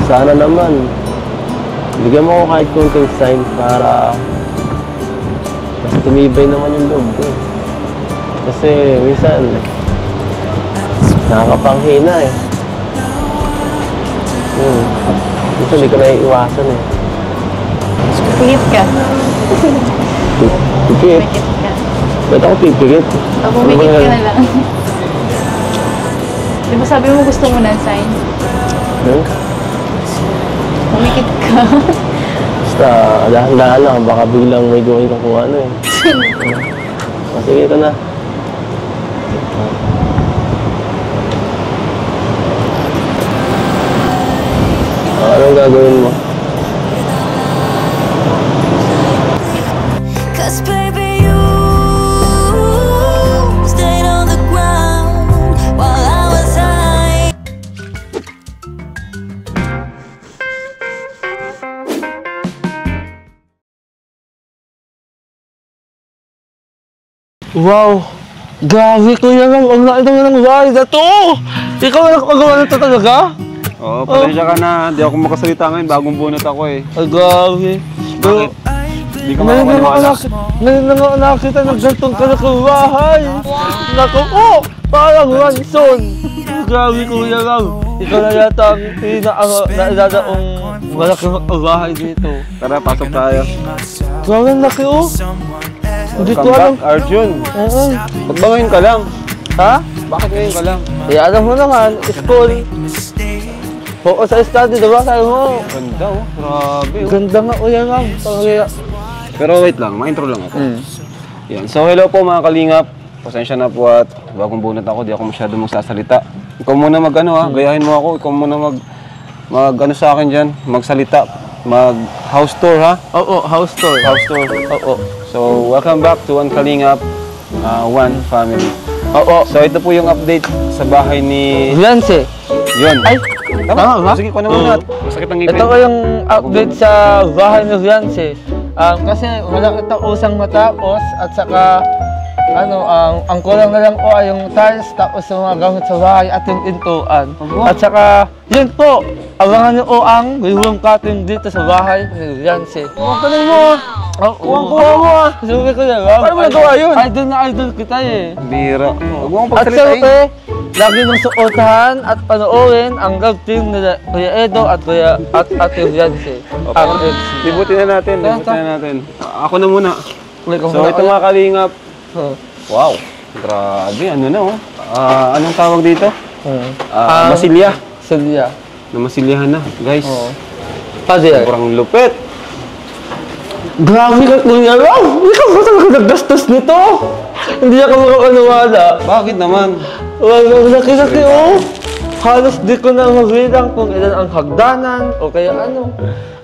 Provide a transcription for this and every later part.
Sana naman, bigyan mo ako kahit konting sign para mas tumibay naman yung loob ko. Kasi minsan, nakakapanghina eh. Minsan hindi ko naiiwasan eh. Pipigit ka. Pipigit? Ba't ako pipigit? Pumikit ka na lang. Di ba sabi mo gusto mo ng sign? Pumikit ka. Basta, dahan-dahan lang. Baka biglang may gawin ka kung ano eh. Sige, ito na. Anong gagawin mo? Wow! Grabe ko yan lang! Ang laki naman ng bahay na to! Ikaw na nakagawa nito talaga? Oo, pasensya ka na. Di ako makasalita ngayon. Bagong bunot ako eh. Ay, grabe. Bakit? Di ka makapaniwala. Ngayon na nga nakita ng gantong kalakang bahay. Naku po! Parang ranson! Grabe kuya lang. Ikaw na yata ang naidadaong malaking bahay dito. Tara, pasok tayo. Grabe ang laki oh! Hindi ko alam. Arjun. Oo. Ba't ba ngayon ka lang? Ha? Bakit ngayon ka lang? Eh, alam mo naman, school. Oo, sa study, diba? Sabi mo. Ganda oh. Grabe oh. Ganda nga, uya lang. Pero wait lang, ma-intro lang ako. Yan. So hello po mga kalingap. Pasensya na po at bagong bunot ako. Di ako masyado magsasalita. Ikaw muna mag-ano ha. Gayahin mo ako. Ikaw muna mag-ano sa akin dyan. Magsalita. Mag-house tour ha. Oo, house tour. House tour. Oo. So welcome back to One Kalingap, One Family. Oo. So ito po yung update sa bahay ni... Fiance. Yun. Ay, tama ba? Sige, kuha naman natin. Masakit ang ngipin. Ito ko yung update sa bahay ni Fiance. Kasi wala kitang usang matapos at saka ang kulang na lang po ay yung tiles tapos yung mga gamit sa bahay at yung intuan. At saka, yun po, abangan niyo po ang ribbon cutting dito sa bahay ni Fiance. Huwag ka na mo ah. Kuha mo ah. Sabi ko na lang. Paano mo nagawa yun? Idol na idol kita eh. Bira. Huwag mo akong At pagsalitain. syempre, lagi mong suotahan at panoorin ang love team nila Kuya Edo at Ate Fiance. Ang ex. Libutin na natin. Libutin na natin. Ako na muna. So ito mga kalingap. Wow. Grabe. Ano na oh. Anong tawag dito? Masilya. Silya. Na masilyahan na. Guys. Pwede. Sobrang lupit. Grabe ka kuya lang! Ikaw ba talaga naggastos nito? Hindi ako makakaniwala. Bakit naman? Walang laki-laki oh! Halos di ko na mabilang kung ilan ang hagdanan o kaya ano.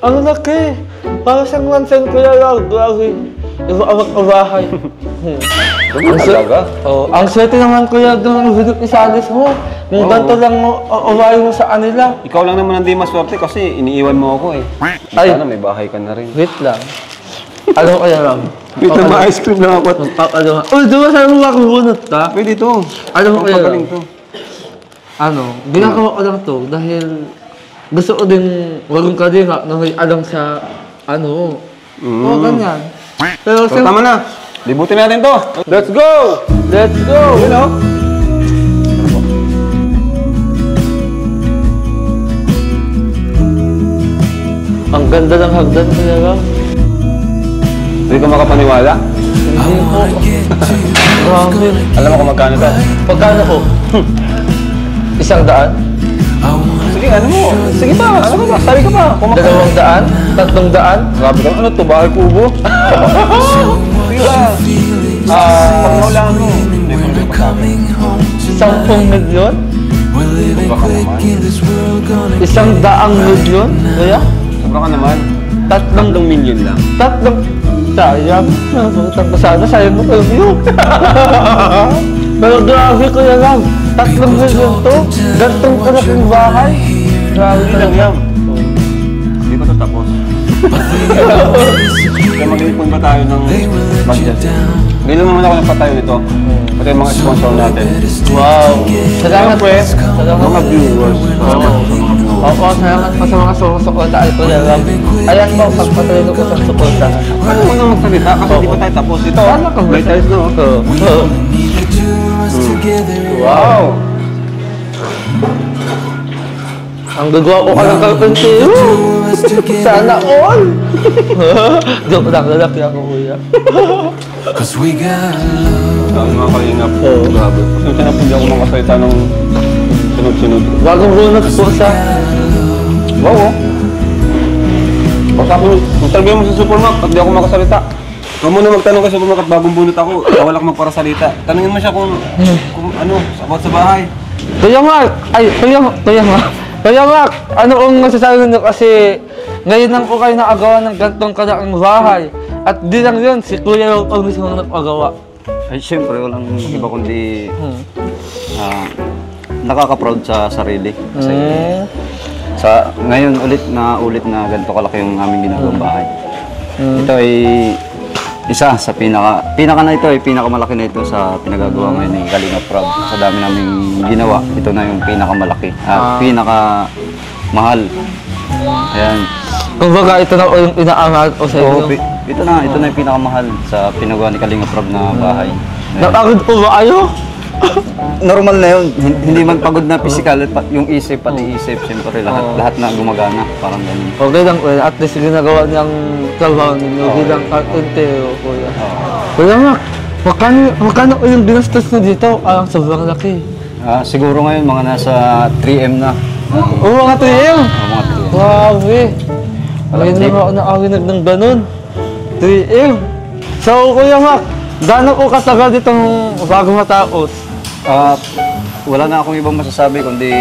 Ang laki! Para siyang mansion kuya lang. Grabe. Iba-awak ang bahay. Ang swerte naman kuya ng video isalis mo. Kung ganito lang mo, umayo mo sa kanila. Ikaw lang naman hindi maswerte kasi iniiwan mo ako eh. Ay. Sana may bahay ka na rin. Wait lang. Ano kaya lang? Wait lang, ma-ice cream lang ako. Uy, diba sabi mo makabunot ka? Pwede ito. Ano mo kaya lang? to. Ginagawa ko lang to dahil gusto ko din walang kalinga na may alam sa ganyan. Pero So, tama na. Libutin natin to. Let's go! Let's go! You know? Ang ganda ng hagdan kaya lang. Hindi ka makapaniwala? Hindi po. Grabe. Alam mo kung magkano to? Pagkano ko? 100? Sige, ano mo? Sige pa, ano ka ba? Sabi ka pa. 200? 300? Grabe ka, ano to? Bahay kubo? Sige ba? Pag naulaan mo, hindi mo naman pasabi. 10 milyon? Baka naman. 100 milyon? Kaya? Sobra ka naman. 3 million lang. Sayang. Butang ko sana, sayang mo kayo yun. Pero grabe ko na lang. 3 milyon to. Gantong kalaking bahay. Grabe Hindi lang yan. Hindi pa ito tapos. Kaya mag-ipon ba tayo ng budget? Ngayon naman ako nagpatayo nito. Pati yung mga sponsor natin. Wow. Salamat po. Mga viewers. Salamat sa mga Oo, salamat po sa mga sumusuporta ay Kuya Ram. Ayan po, pagpatuloy ko sa suporta. Ano mo na magsalita kasi hindi pa tayo tapos. Ito, Ano ka ba? may tiles no? Oo. Wow! Ang gagawa ko ka ng carpentero. Sana all. Joke lang, lalaki ako kuya. Ang mga kalingap. Grabe. Pasensya na po hindi ako makasalita ng sunod-sunod. Bagong bunot po sa... Wow, oh. Basta ako, magtalagay mo sa supermarket at di ako makasalita. Ikaw muna magtanong ka sa supermarket bagong bunot ako, wala ka magparasalita. Tanungin mo siya kung ano, about sa bahay. Kuya Mark! Ay, Kuya Mark! Kuya Mark! Ano ang masasabi nyo kasi ngayon lang po kayo nakagawa ng gantong kalaking bahay. At di lang yun, si Kuya Rob ang mismo nakagawa. Ay, siyempre, walang iba kundi nakaka-proud sa sarili. Kasi sa ngayon ulit na ganito kalaki yung aming ginagawang bahay. Ito ay isa sa pinakamalaki na ito sa pinagagawa ngayon ni Kalingap Rob. Sa dami naming ginawa, ito na yung pinakamalaki at pinakamahal. Ayan. Kumbaga ito na po yung inaangal o sa So, inyo. ito na yung pinakamahal sa pinagawa ni Kalingap Rob na bahay. Ayan. Napagod po ba kayo? Normal na yun. Hindi man pagod na physical, yung isip, pati isip, siyempre lahat na gumagana, parang ganun. Okay lang kuya, at least ginagawa niyang trabaho ninyo bilang carpentero kuya. Kuya Mark, magkano po yung binastos nyo dito? Sobrang laki. Siguro ngayon mga nasa 3M na. Oo, mga 3M! Mga 3M. Grabe! Ngayon lang ako nakawinig ng ganun. 3M! So Kuya Mark, gaano po katagal ditong bago matapos? Wala na akong ibang masasabi kundi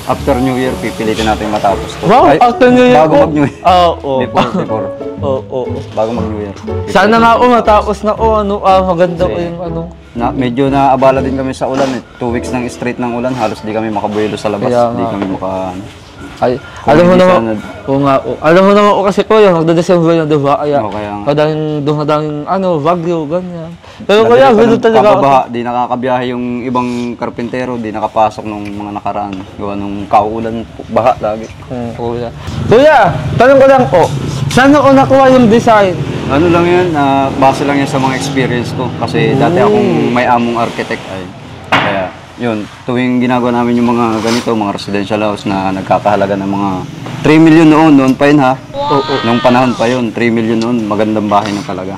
after New Year pipilitin natin matapos to. Wow, after New Year bago po? mag-New Year. Oo. Before. Oo. Bago mag-New Year. Sana nga po matapos na po, maganda po yung ano. Medyo naabala din kami sa ulan. 2 weeks ng straight ng ulan, halos di kami makabuelo sa labas. Kaya Di nga. kami maka... Ay, Kung alam mo hindi naman, sana- oo nga po. Alam mo naman po kasi kuya, magda-December na diba? Kaya, Oo, kaya nga. kadaming Baguio, ganyan. Pero kuya, Dahil bilog talaga ako. pababaha, di nakakabiyahe yung ibang karpintero, di nakapasok nung mga nakaraan. Gawa nung kauulan, baha lagi. Kuya. Kuya, tanong ko lang po, saan ako nakuha yung design? Ano lang yan, base lang yan sa mga experience ko. Kasi dati akong may among architect ay. Kaya yun, tuwing ginagawa namin yung mga ganito, mga residential house na nagkakahalaga ng mga 3 million noon pa yun ha. Nung panahon pa yun, 3 million noon, magandang bahay na talaga.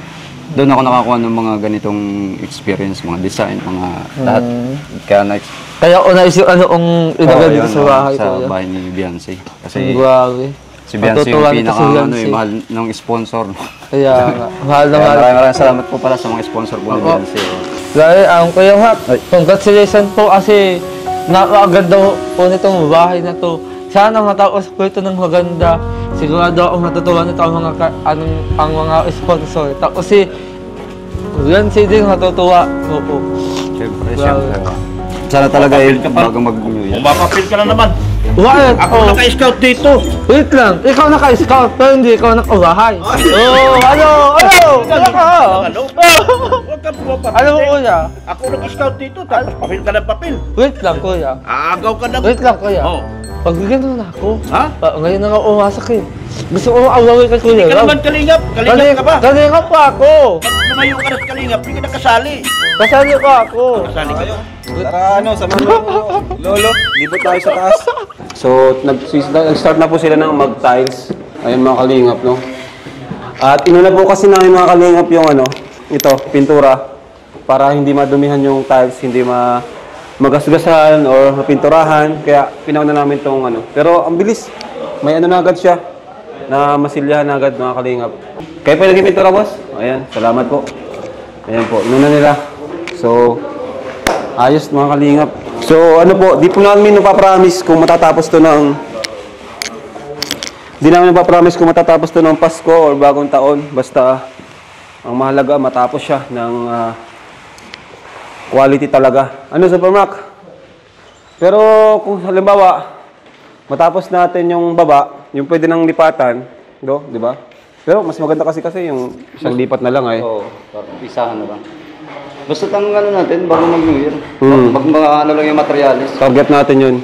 Doon ako nakakuha ng mga ganitong experience, mga design, mga lahat. Kaya una isip ang ilagay dito sa bahay sa kuya. bahay ni Beyonce. Kasi Grabe. si Beyonce Matutuwa yung nito si Beyonce. mahal ng sponsor. Kaya nga, mahal na Kaya mahal. maraming salamat po pala sa mga sponsor po ni Oo. Beyonce. Dahil, Kuya Mark, congratulations po kasi napakaganda po nitong bahay na to. Sana matapos po ito ng maganda. Sigurado akong natutuwa nito ang mga sponsor. Tapos si Beyonce din matutuwa. Oo. Siyempre, Grabe. siyempre. Sana talaga bago mag-New Year. Umapapil ka na naman. Bakit? Ako naka-scout dito. Wait lang, ikaw naka-scout pero hindi ikaw nakabahay. Oh, ano? Ano ka? Ano? Huwag ka pumapapil. Ano mo kuya? Ako naka-scout dito, tapos papil ka ng papil. Wait lang kuya. Aagaw ka ng... Wait lang kuya. Oh. Pagbigyan mo na ako. Ha? Ngayon na nga umasak eh. Gusto ko awawin kay Kuya Hindi ka Rob. naman kalingap. Kalingap ka ba? Kalingap pa ako. Pag lumayo ka na sa kalingap, hindi ka nakasali. Kasali pa ako. Kasali ka ba? Tara samahan mo. Lolo, lipat tayo sa taas. So, nag-start na po sila ng mag-tiles. Ayun mga kalingap, no? At inuna po kasi namin mga kalingap yung ito, pintura. Para hindi madumihan yung tiles, hindi magasgasan or mapinturahan. Kaya pinauna namin itong Pero ang bilis. May na agad siya. Na masilyahan na agad mga kalingap. Kayo pa naging pintura, boss? Ayan, salamat po. Ayan po, inuna nila. So, ayos mga kalingap. So di po namin napapromise kung matatapos to ng Pasko or bagong taon. Basta ang mahalaga matapos siya ng quality talaga. Supermark? Pero kung halimbawa matapos natin yung baba, yung pwede nang lipatan, di ba? Pero mas maganda kasi yung isang lipat na lang Oo, pisahan na lang. Basta natin bago mag-New Year. Hmm. Lang yung materialis. Target natin yun.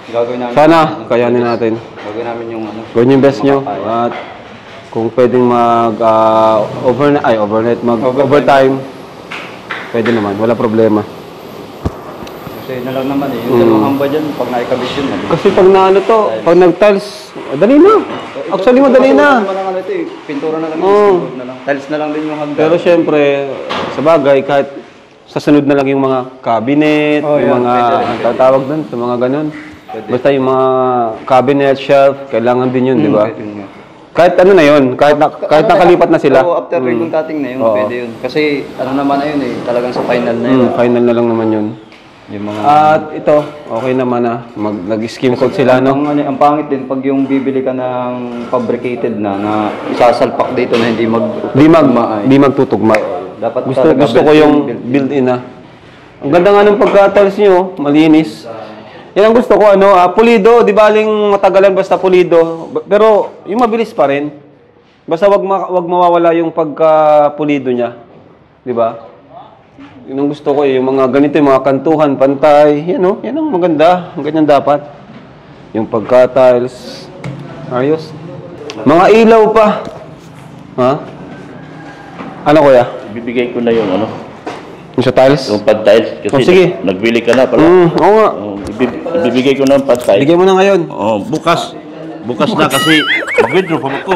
Gagawin namin. Sana, kayanin natin. Gagawin namin yung ano. Gawin yung best nyo. At kung pwedeng overtime, pwede naman, wala problema. Kasi na lang naman yung dalawang hamba dyan, pag naikabit yun. Kasi pag naano to, pag nag-tiles, dali na. Actually, madali na. Pintura na lang, na lang. Tiles na lang din yung hagdan. Pero syempre, sa bagay, kahit sa sunod na lang yung mga cabinet, yung mga, ang tatawag doon, sa mga ganun. Basta yung mga cabinet, shelf, kailangan din yun, di ba? Kahit ano na yun, kahit nakalipat na sila. So, after ribbon cutting na yun, pwede yun. Kasi ano naman na yun eh, talagang sa final na yun. Final na lang naman yun. Yung mga... At ito, okay naman nag-skim coat sila, no? Ang pangit din, pag yung bibili ka ng fabricated na isasalpak dito na hindi Di magtutugma. Dapat Gusto ko yung built-in na. Ang ganda nga ng pagka-tiles nyo, malinis. Yan ang gusto ko, pulido, di baling matagalan basta pulido. Pero yung mabilis pa rin. Basta wag mawawala yung pagka-pulido niya. Di ba? Yun ang gusto ko, yung mga ganito, yung mga kantuhan, pantay. Yan ang maganda. Ganyan dapat. Yung pagka-tiles. Ayos. Mga ilaw pa. Ha? Ano kuya? Bibigay ko na yung ano, Yung sa tiles? yung pad-tiles. Kasi sige. nagbili ka na pala. Oo nga. Ibibigay ko na yung pad-tiles. Bigay mo na ngayon. Bukas. Bukas na kasi mag-withdraw pa ako.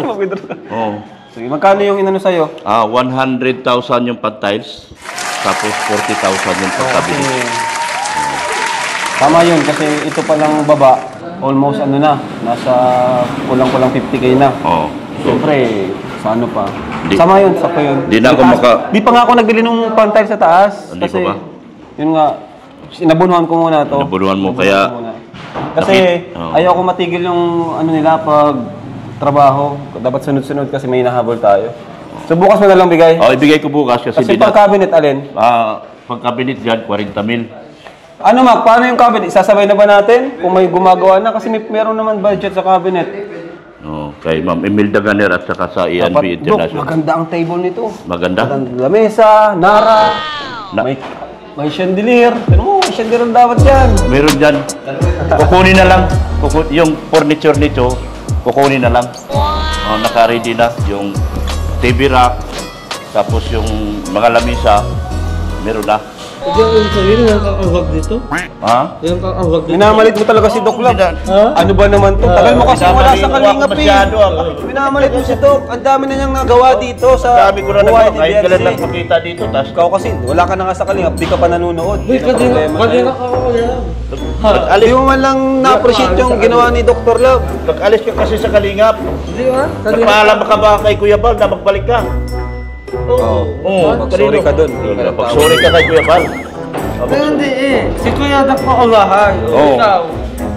Sige, magkano yung inano sa'yo? 100,000 yung pad-tiles. Tapos 40,000 yung pagkabili. Tama yun, kasi ito palang baba, almost nasa kulang-kulang 50k na. Oo. Siyempre, sa ano pa. Di- Sama yun, sakto yun. Di na ako Di pa nga ako nagbili ng pantay sa taas. Hindi Kasi, pa ba? yun nga, sinabunuhan ko muna to. Nabunuhan mo, kaya... Kasi, Oo. ayaw ko matigil yung ano nila pag trabaho. Dapat sunod-sunod kasi may nahabol tayo. So, bukas mo na lang bigay. ibigay ko bukas kasi Kasi pag cabinet, alin? pagkabinet dyan, 40 mil. Ano Mac, paano yung cabinet? Isasabay na ba natin? Kung may gumagawa na? Kasi meron naman budget sa cabinet. Kay Ma'am Imelda Ganer at saka sa ENB Dok, International. maganda ang table nito. Maganda? Lamesa, nara, may chandelier. Pero mo, may chandelier ang dapat yan. Meron dyan. Kukunin na lang. Yung furniture nito, kukunin na lang. Naka-ready na. Yung TV rack, tapos yung mga lamisa, meron na. Hindi ang ibig sabihin, yan kang awag dito? Ha? Yan kang awag dito? Minamalit mo talaga si Doc Lab. Ano ba naman to? Tagal mo kasi wala sa Kalingap eh. Minamalit mo si Doc. Ang dami na niyang nagawa dito sa Sabi ko na buhay naman, ni kahit kailan lang BLC. makita dito, tas Ikaw kasi, wala ka na nga sa Kalingap, di ka pa nanonood. Uy, Yun ang problema kanina sa'yo. ka ako yan. Di mo man lang na-appreciate yung ginawa ni Dr. Lab. pag-alis ka kasi sa Kalingap, Hindi ba? nagpaalam ka ba kay Kuya Bal na magbalik ka? Oo. Mag-sorry ka dun. Pag-sorry ka kay Kuya Bal. Pero hindi eh. Si Kuya Dak pa uwahan. Oo. Ikaw,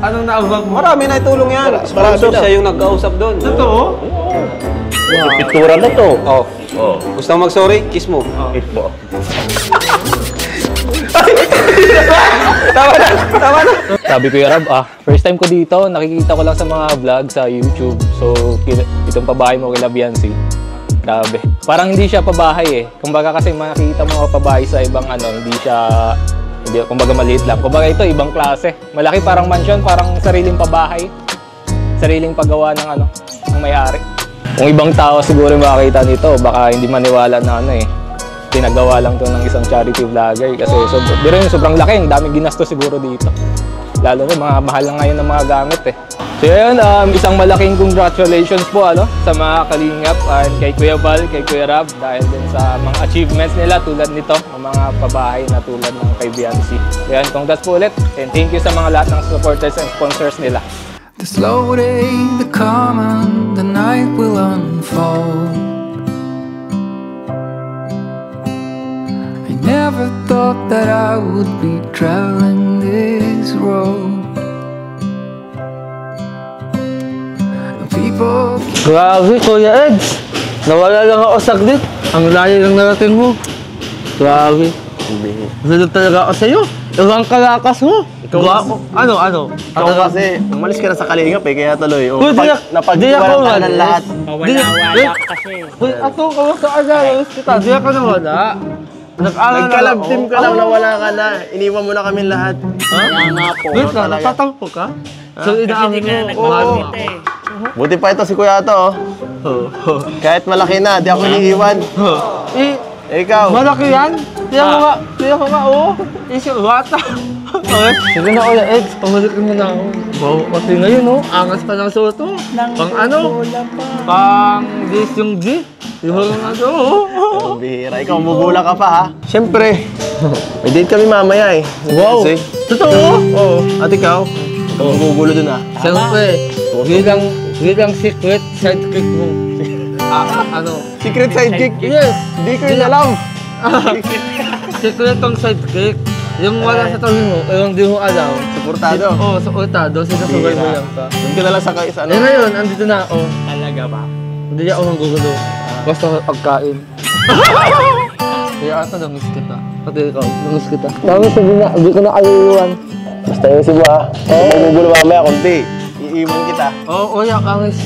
anong naawag mo? Marami na itulong yan. Sponsor siya yung nagkausap doon. Totoo? Pintura na to. Oh. Oo. Gusto mo mag-sorry? Kiss mo. Kiss mo. Sabi ko Rab, first time ko dito, nakikita ko lang sa mga vlog sa YouTube. So, itong pabahay mo kila Biancy. Grabe. Parang hindi siya pabahay eh. Kumbaga kasi makikita mo mga pabahay sa ibang kumbaga maliit lang. Kumbaga ito, ibang klase. Malaki parang mansion, parang sariling pabahay. Sariling paggawa ng ng may-ari. Kung ibang tao siguro makakita nito, baka hindi maniwala na pinagawa lang to ng isang charity vlogger kasi sobrang laki, ang daming ginastos siguro dito. Lalo na mga mahal na ngayon ng mga gamit eh. So yun, isang malaking congratulations po sa mga Kalingap and kay Kuya Val, kay Kuya Rab dahil din sa mga achievements nila tulad nito, ng mga pabahay na tulad ng kay Biancy. So yun, congrats po ulit and thank you sa mga lahat ng supporters and sponsors nila. The slow day, the calm, and the night will unfold. I never thought that I would be traveling this road. People Grabe, Kuya Eds. Nawala lang ako saglit. Ang layo lang narating mo. Grabe. Nalog talaga ako sa'yo. Iwang kalakas mo. Ano? Ikaw kasi, umalis ka na sa Kalingap eh, kaya tuloy. Uy, di ako Napagdiwala ng lahat. Wala kasi. Uy, ato ka sa agalos kita. Di ako nawala. Nag-collab team ka lang, nawala ka na. Iniwan mo na kami lahat. Wait lang, natatampo ka? So, inaamin mo, mahal mo ako. Buti pa ito si Kuya to, Kahit malaki na, di ako iniiwan. Eh, Ikaw. malaki yan. Tiyan ko nga, oh. Isip, bata. Okay, sige na, Kuya Ed. Pamalikin mo na ako. Wow, pati ngayon, oh. Angas pa ng suot, oh. Pang ano? Pang G's yung G. Yung ano, oh. Bihira, ikaw mabubula ka pa ha. Siyempre, may date kami mamaya eh. Wow. Kasi, Totoo? oo. At ikaw, ikaw magugulo dun ha. Siyempre, bilang secret sidekick mo. Ano? Secret sidekick? Yes! Hindi ko yun alam. Secret tong sidekick. Yung wala sa tabi mo, yung di mo alam. Suportado. Oo, suportado. Sinasabay mo lang ka. Doon ka na lang sa ano. Eh ngayon, andito na ako. Talaga ba? Hindi ako manggugulo. Basta pagkain. Kaya ata nangis kita. Pati ikaw, nangis kita. Tama sabi na, hindi ko na ayuwan. Basta yung si Ba. Magugulo mamaya, kunti. Iiwan kita. Oo, kuya, kangis.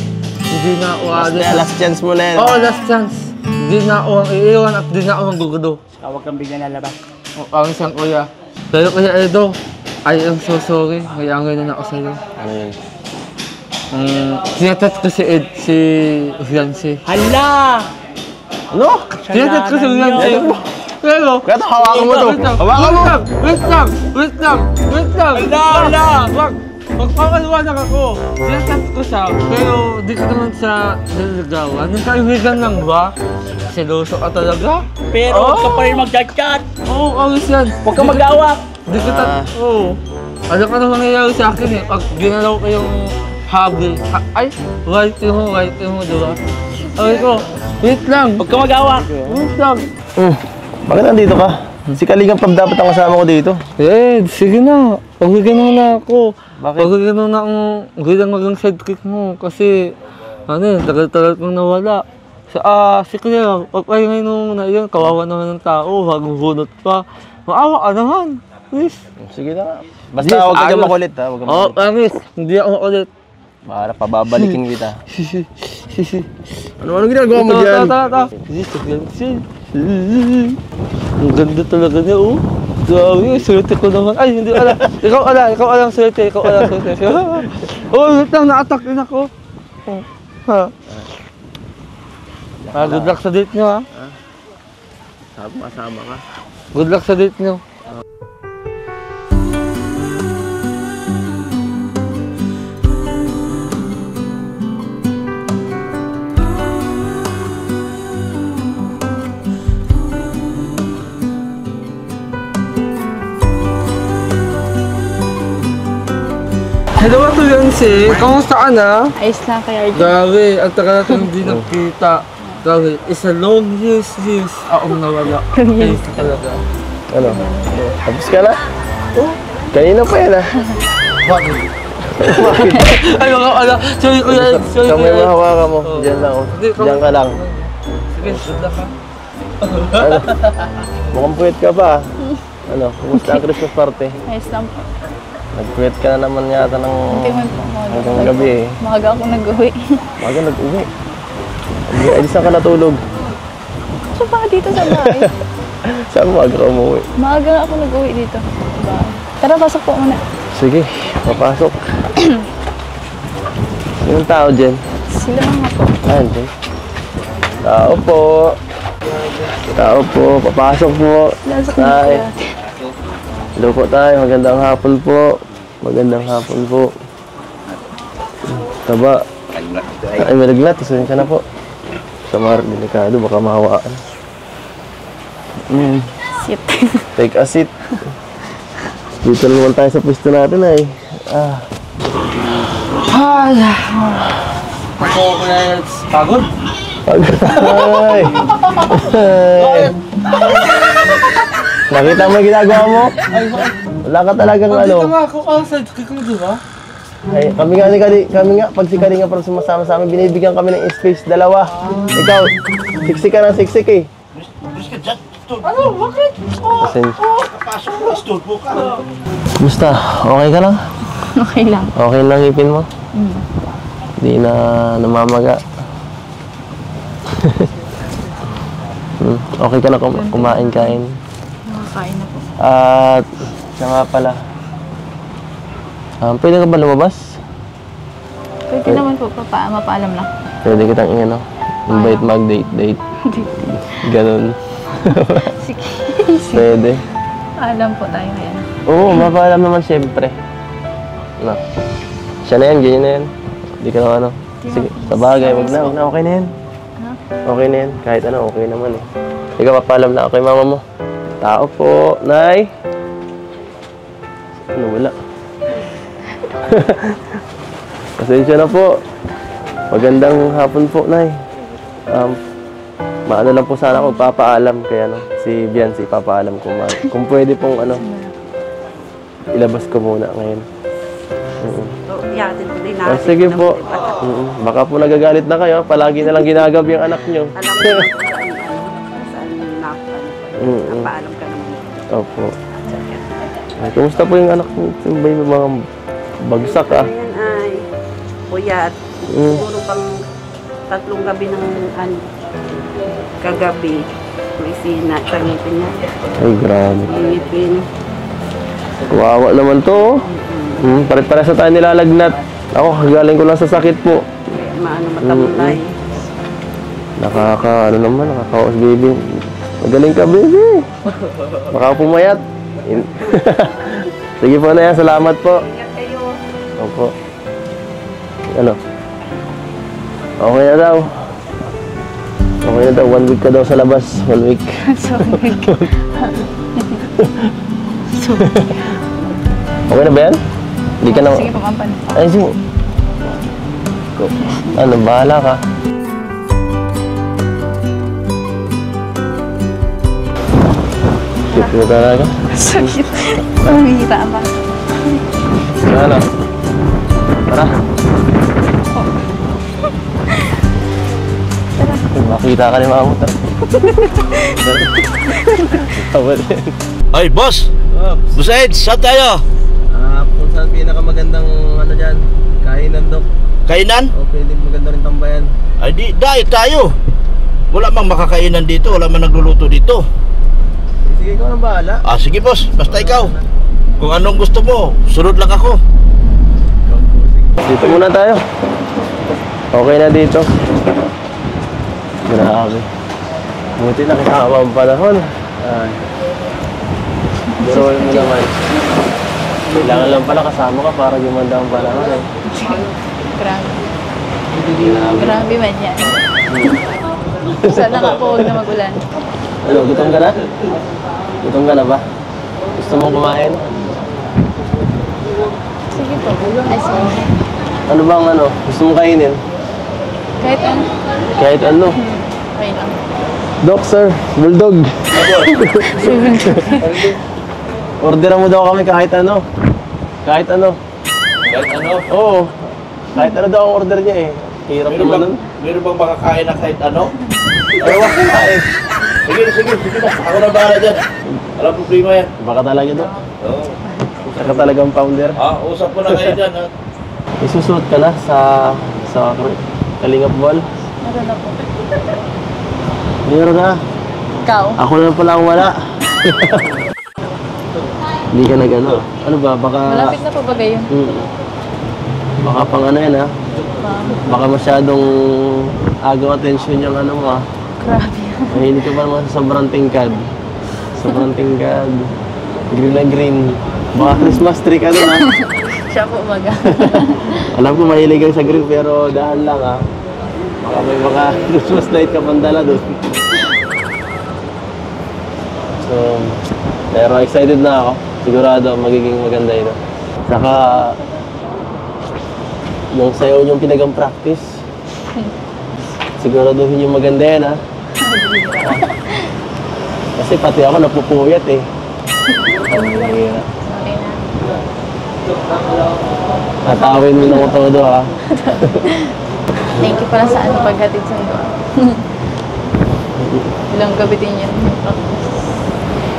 Hindi na ako Basta last chance mo na yan. Oo, last chance. Hindi na ako ang iiwan at hindi na ako manggugulo. Huwag kang bigyan na labas. Oo, kangis ang kuya. Pero kuya Edo, I am so sorry. Ngayon na ako sa'yo. Ano yun? Tinatat ko si Ed, si Fiancé. Hala! Ano? Tinatat ko si Fiancé. Pero, Kaya ito, hawakan mo to. Hawakan mo! Wait lang! Hala! Wag! Magpapaliwanag ako. Tinatat ko siya, pero di ko naman sa nilagawan. Yung kaibigan lang ba? Seloso ka talaga? Pero huwag ka pa rin mag-chat-chat. Oo, ayos yan. Huwag kang mag-awak. Di ko oo. Alam ka na mangyayari sa akin eh. Pag ginalaw ko yung hobby. Ay, right mo, diba? Okay ko, wait lang. Huwag kang mag-awak. Wait lang. Bakit nandito ka? Si Kalingap Pab dapat ang kasama ko dito. Sige na. Pagbigyan mo na ako. Bakit? Pagbigyan mo na akong bilang magang sidekick mo. Kasi, tagal-tagal kong nawala. Si Claire, pagpahingay mo na yun, kawawa naman ng tao, bagong bunot pa. Maawa ka naman, please. Sige na. Basta huwag ka makulit ha. Huwag ka Oo, makulit. promise. Hindi ako makulit. Para pababalikin kita. Ano ginagawa mo dyan? Ang ganda talaga niya, oh. Grabe, swerte ko naman. Ay, hindi alam. Ikaw alam swerte. Oh, wait lang, na-attack din ako. Good luck sa date nyo, ha? Sama ka. Good luck sa date nyo. Hello, Ate Fiancé. Kamusta ka na? Ayos na kaya dyan. Grabe, ang tagal natin hindi nakita. Grabe, isa long years akong nawala. Yes, talaga. Ano? Tapos ka na? Oo. Kanina pa yan ha. Bakit? Ay, wala. Sorry, Kuya Ed. Sorry, Kamay Kuya mo Ed. hawakan mo. Oo. Diyan lang. Hindi, Diyan ka lang. Sige, good luck, ha? Ano? Mukhang puwet ka pa. Ano? Kumusta ang Christmas party? Ayos lang po. Nagpuwet ka na naman yata ng Okay man po. hanggang gabi eh. Maaga ako nag-uwi. Maga nag-uwi. Ay, saan ka natulog? So baka dito sa bahay. Saan mo aga ka umuwi? Maaga ako nag-uwi dito. Sa bahay. Tara, pasok po muna. Sige, papasok. Sinong tao dyan? Sila mga po. Dyan. Tao po. Tao po, papasok po. Lasok na Tay. kuya. Hello po tayo, magandang hapon po. Magandang hapon po. Taba. Ay, malaglat. Isunin ka na po. Samar, delikado. Baka mahawaan. Sit. Take a seat. Dito naman tayo sa pwesto natin ay. Ako, Kuya Ed. Pagod? Ay! Nakita mo yung ginagawa mo? Wala ka talagang Dito ano. nga ako, sidekick mo, di ba? Ay, kami nga, pag si Kalinga parang sumasama sa amin, binibigyan kami ng space, dalawa. Ikaw, siksik ka ng siksik eh. Ano? Bakit? Kasi, Musta? Okay ka lang? Okay lang. Okay lang ipin mo? Hindi na namamaga. Okay ka na kumain-kain. Nakakain na po. At siya nga pala. Pwede ka ba lumabas? Pwede naman po, mapaalam lang. Pwede kitang invite mag-date. Ganun. Sige. Pwede. Paalam po tayo ngayon. Oo, mapaalam naman siyempre. No. Siya na yan, ganyan na yan. Hindi ka na Sige, sa bagay, wag na, okay na yan. Okay na yan, kahit ano, okay naman eh. Ikaw, mapaalam na ako kay mama mo. Tao po, Nay. Ano, wala. Pasensya na po. Magandang hapon po, Nay. Maano lang po sana ako, papaalam kay si Biancy, papaalam ko kung pwede pong ilabas ko muna ngayon. Yatin ko din natin. Sige po. Baka po nagagalit na kayo, palagi na lang ginagabi ang anak nyo. Alam mo naman saan napaalam ka naman. Opo. Ay, kumusta po yung anak mo? Ba yung mga bagsak Ayan ay puyat. Siguro pang 3 gabi ng kagabi. May sa ngipin niya. Ay, grabe. Ngipin. Kawawa naman to. Pare-pare sa tayo nilalagnat. Ako, galing ko lang sa sakit po. Matamlay. Nakakaos, baby. Magaling ka, baby. Baka pumayat. Sige po na yan, salamat po. Ingat kayo. Opo. Okay na daw. Okay na daw, 1 week ka daw sa labas. 1 week. Okay na ba yan? Hindi ka na... Sige po, kampan. Ay, sige. Bahala ka. Sakit mo talaga? Sakit. Mamihita pa. Tara. Makita ka ni mama mo. Ay, boss! Boss Ed, saan tayo? Kung saan pinakamagandang dyan, kainan, Dok. Kainan? O pwede maganda rin tambayan. Ay, dahil tayo. Wala mang makakainan dito, wala mang nagluluto dito. Sige, ikaw nang bahala. Sige boss, basta ikaw. Kung anong gusto mo, sunod lang ako. Dito muna tayo. Okay na dito. Grabe. Buti nakitama ang panahon. Pero mo naman. Kailangan lang pala kasama ka para gumanda ang panahon eh. Grabe. Grabe man yan. Sana nga po, huwag na magulan. Ano, gutom ka na? Gutom ka na ba? Gusto mong kumain? Sige po. Ay, sige. Ano bang gusto mong kainin? Kahit ano. Kahit ano? Okay lang. Doc, sir. Bulldog. Orderan mo daw kami kahit ano. Kahit ano? Kahit ano? Oo. Kahit ano daw ang order niya eh. Hirap naman nun. Meron bang makakain na kahit ano? Ewan ko nga eh. Sige na. Ako na bahala dyan. Alam problema yan. Baka talaga Doc. Oo. Saka talagang founder. Usap ko na kayo dyan ha. Isusuot ka na sa Kalingap Ball. Meron na po. Meron na. Ikaw? Ako na pala ang wala. Hindi ka nag-ano. Ano ba? Baka... Malapit na po ba kayo? Baka pang yan ha. Baka masyadong agaw atensyon yung mo ha. Grabe. Mahilig ka ba naman sa sobrang tingkad? Sobrang tingkad. Green na green. Baka Christmas tree ka dun ha. Siya po umaga. Alam ko mahilig ka sa green pero dahan lang ha. Baka may mga Christmas light ka pandala dun. So, pero excited na ako. Sigurado magiging maganda ito. Saka, yung sayo yung pinagang practice, siguraduhin yung maganda yan ha. Kasi pati ako napupuyat eh. Okay na. Natawin mo na ko todo ha. Thank you pala sa paghatid sa iyo. Ilang gabi din yan.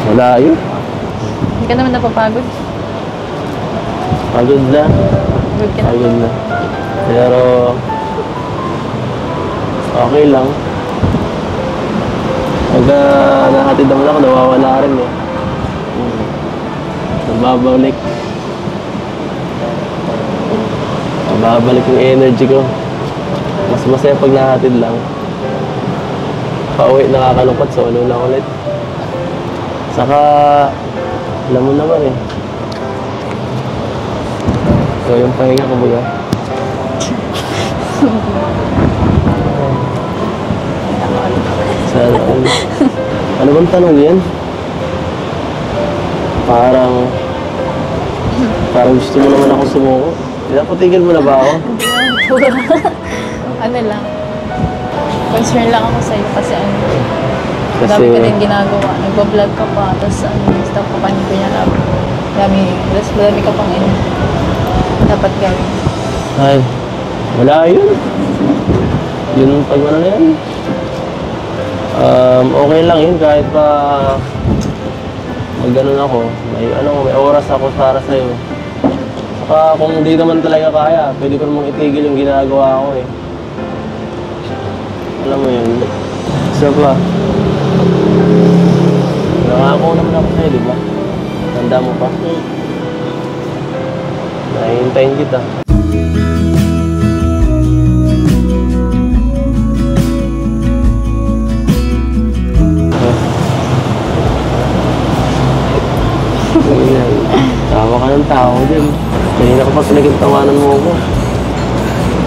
Wala yun. Hindi ka naman napapagod. Pagod na. Good ka na. Pagod na. Pero, okay lang. Pagka nahatid naman ako, nawawala rin eh. Nababalik. Nababalik yung energy ko. Mas masaya pag nahatid lang. Pauwi nakakalungkot, solo lang ulit. Saka, alam mo naman eh. So yung pahinga ko baga. Ano bang tanong yan? Parang gusto mo naman ako sumuko. Pinapatigil mo na ba ako? Ano lang. Concern lang ako sa'yo kasi ano. Dami ka din ginagawa. Nagbablog ka pa. Tapos stop ka pa ni Kuya Rab. Dami ka pang dapat gawin. Ay, wala yun. Yun pag ano na yan. Okay lang yun kahit pa mag-ganon ako. May oras ako para sa'yo. Saka kung hindi naman talaga kaya, pwede ko namang itigil yung ginagawa ko eh. Alam mo yun. Isa pa. Nangako naman ako sa'yo, di ba? Tanda mo pa? Nahihintayin kita. Ayan. Tawa ka ng tao dyan. Kanina ka pa pinagtawanan mo ako.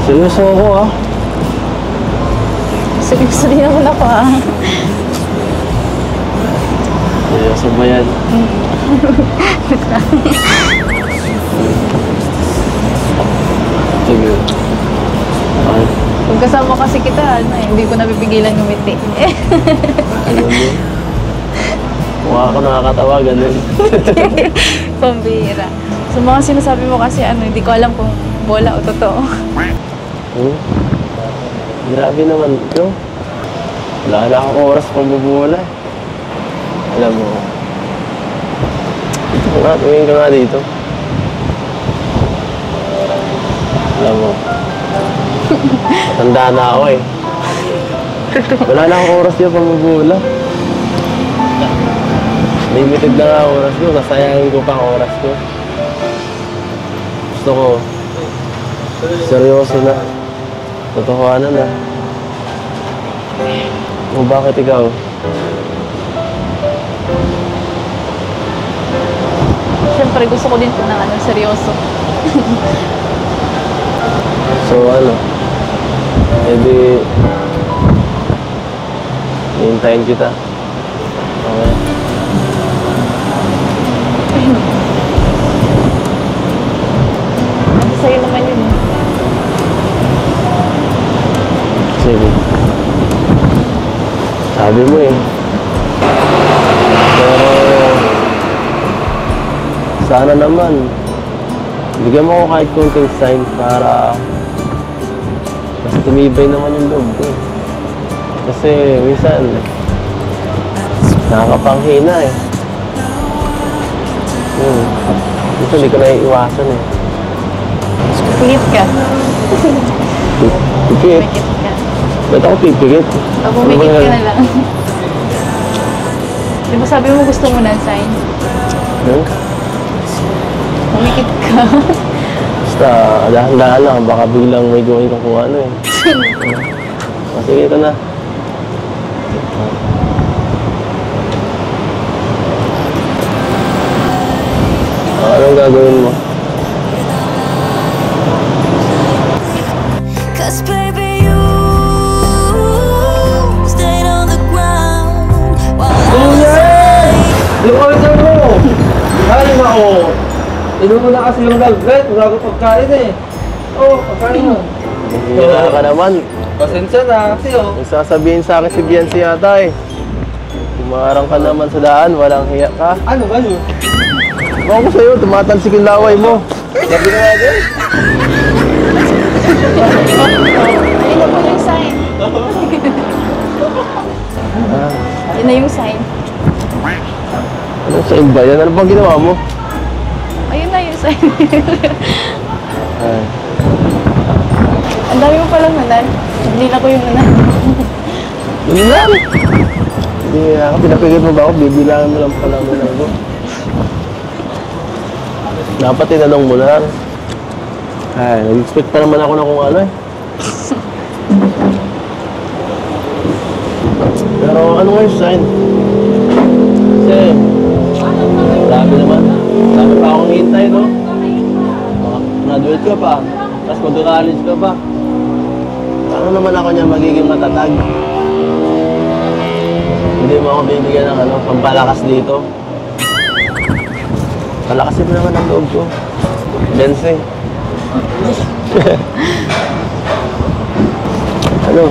Seryoso ako ah. Seryoso din naman ako ah. Seryoso ba yan? Sige. Okay. Kung kasama kasi kita, hindi ko napipigilan ngumiti. Ano mo? Mukha ako nakakatawa, ganun. Pambihira. So mga sinasabi mo kasi hindi ko alam kung bola o totoo. Grabe naman ito. Wala na akong oras pang bubola. Alam mo. Ito nga, tumingin ka nga dito. Alam mo. Matanda na ako eh. Wala na akong oras dito pang bubola. Limited na nga oras ko, nasayangin ko pa ang oras ko. Gusto ko, seryoso na. Totohanan na. O bakit ikaw? Siyempre gusto ko din na seryoso. So ano? Edi, hihintayin kita. Okay. Sa'yo naman yun. Sige. Sabi mo eh. Pero, sana naman, bigyan mo ako kahit konting sign para mas tumibay naman yung loob ko. Kasi minsan, nakakapanghina eh. Minsan hindi ko naiiwasan eh. Pigit ka. Pipikit? Pigit ka. Ba't ako pipikit? Pumikit ka na lang. Di ba sabi mo gusto mo ng sign? Pumikit ka. Basta, dahan-dahan lang. Baka biglang may gawin kang kung ano eh. Sige, ito na. Anong gagawin mo? Lumawisan mo! Halim ako! Inumo na kasi yung velvet, bago pagkain eh. Oo, pagkain mo. Hira ka naman. Pasensya na kasi oh. Nagsasabihin sa akin si Biancy yata eh. Kumarang ka naman sa daan, walang hiya ka. Ano ba yun? Ako sa'yo, tumatalsik yung laway mo. Sabi na nga din. Ayun na po yung sign. Yun na yung sign. Anong sign ba yan? Ano bang ginawa mo? Ayun na yung sign. Ay. Ang dami mo palang nanan. Hindi na ko yung nanan. Nanan? Hindi ako, pinapigil mo ba ako? Bibilangan mo lang pala mo lang ko. Dapat tinanong mo lang. Ay, nag-expect pa naman ako na kung ano eh. Pero ano nga yung sign? Kasi, grabe naman. Dami pa akong hintay, no? Graduate ka pa, tapos mag-college ka pa. Paano naman ako niya magiging matatag? Hindi mo ako bibigyan ng ano, pampalakas dito. Palakasin mo naman ang loob ko. Bense. Ano?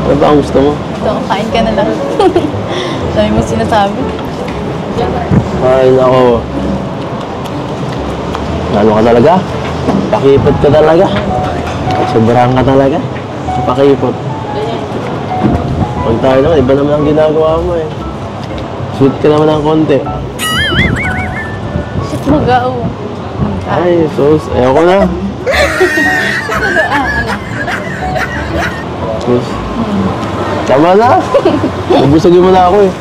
Ano ba ang gusto mo? Ito, kain ka na lang. Dami mo sinasabi. Ay, nako. Ano ka talaga? Pakipot ka talaga. Sobrang ka talaga. Pakipot. Pag tayo naman, iba naman ang ginagawa mo eh. Sweet ka naman ng konti. Shit, magaw. Ay, sus. Ayoko na. Sus. Tama na. Nabusagin mo na ako eh.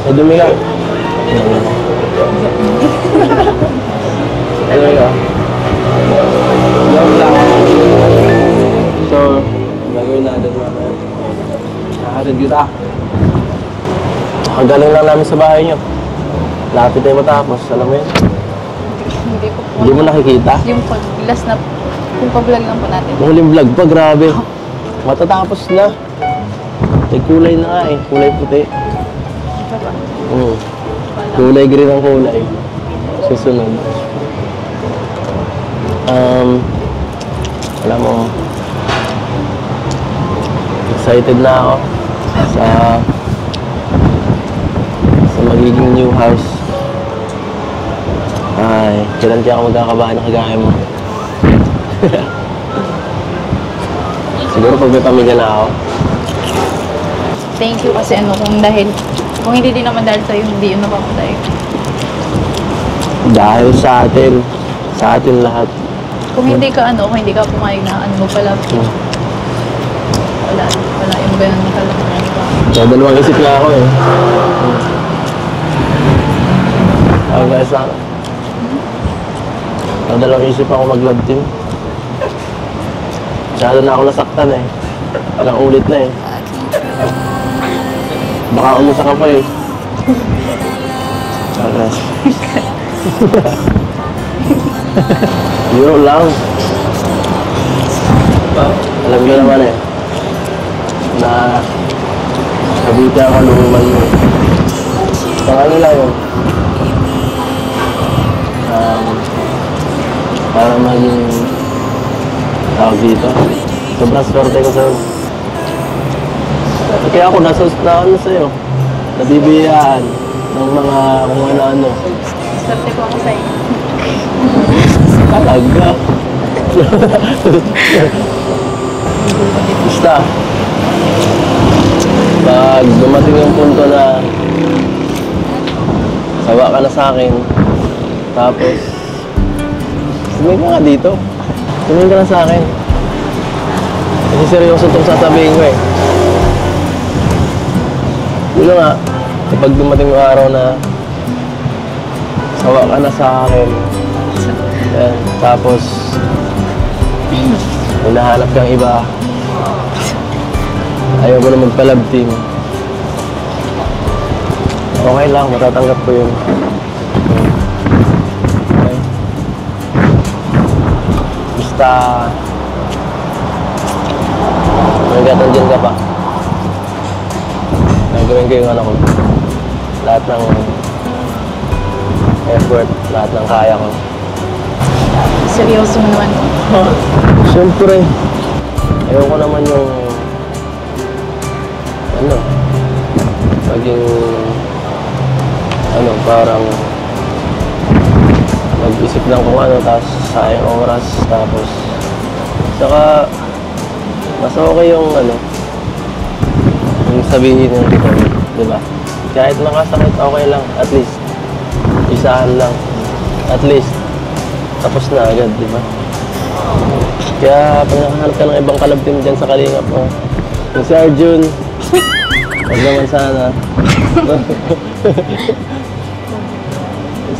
Ay, dumi ka. Ay, dumi ka. Joke lang. So, gagawin natin mamaya. Nakahatid kita. Nakagaling lang namin sa bahay niyo. Lapit tayo matapos, alam mo yun? Hindi ko po. Hindi mo nakikita? Yung pag-last na, yung pag-vlog lang po natin. Yung huling vlog pa, grabe. Matatapos na. May kulay na nga eh, kulay puti. Ito ba? Kulay green ang kulay. Susunod. Alam mo, excited na ako sa magiging new house. Ay, kailan kaya ako magkakabahan na kagaya mo? Siguro pag may pamilya na ako. Thank you kasi kung hindi din naman dahil sa'yo, hindi yun napapaday. Dahil sa atin lahat. Kung hindi ka pumayag na mo pala. Wala yung ganun na kalaman. So, dalawang isip na ako eh. Ay, guys lang. Dalawang isip ako mag-love team. Masyado na ako nasaktan eh. Ilang ulit na eh. Baka umusa ka pa eh. Aras. Yun lang. Alam ko naman eh. Na kabuti ako lumuman mo. Pangano lang yun. Para maging tawag dito. Sobrang swerte ko sa'yo. Kaya ako na sa'yo. Nabibiyaan ng mga kung ano-ano. Swerte ko ako sa'yo. Talaga. Basta. Pag dumating yung punto na sawa ka na sa akin, tapos tumingin ka nga dito. Tumingin ka na sa akin. Kasi seryoso itong sasabihin ko eh. Dito nga, kapag dumating yung araw na sawa ka na sa akin, yan, tapos hinahanap kang iba, ayaw ko na magpa-love team. Okay lang, matatanggap ko yun. Okay. Basta hanggat nandiyan ka pa, nagawin ko yung ano ko. Lahat ng effort, lahat ng kaya ko. Seryoso mo naman. Siyempre, ayoko naman yung maging parang mag-isip lang kung ano, tapos sayang oras, tapos saka mas okay yung yung sabihin yung totoo, di ba? Kahit makasakit, okay lang, at least isahan lang, at least tapos na agad, di ba? Kaya pag nakahanap ka ng ibang kalab team dyan sa Kalingap, yung si Arjun, huwag naman sana.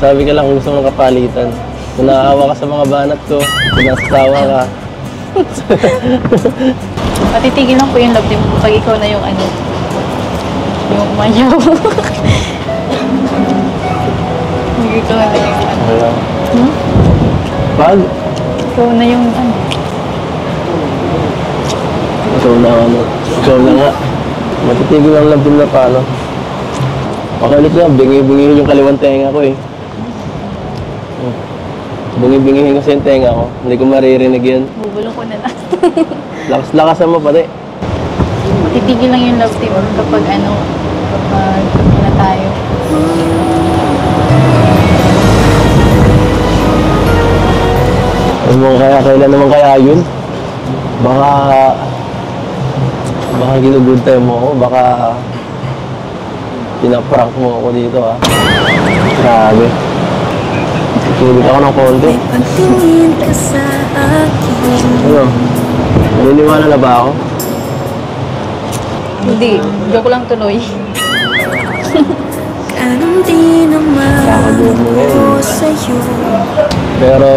Sabi ka lang kung gusto mong kapalitan. Kung naawa ka sa mga banat ko, kung nasasawa ka. Matitigil lang po yung love team pag ikaw na yung ano, yung umayaw. Ikaw na yung ano. Wala. Pag? Ikaw na yung ano. Ikaw na ano. Ikaw na nga. Matitigil ang love team na paano. Pakalit na, bingi-bingi yung kaliwang tenga ko eh. Bingi-bingihin kasi yung tenga ko. Hindi ko maririnig yan. Bubulong ko na lang. Lakas-lakasan mo pati. Matitigil lang yung love team kapag ano, kapag na tayo. Ano mo kaya, kailan naman kaya yun? Baka ginugood time mo ako, baka pinaprank mo ako dito ha. Grabe. Tulig ako ng konti. Ano? Naniniwala na ba ako? Hindi, joke lang tuloy. Kakagood mo ngayon. Pero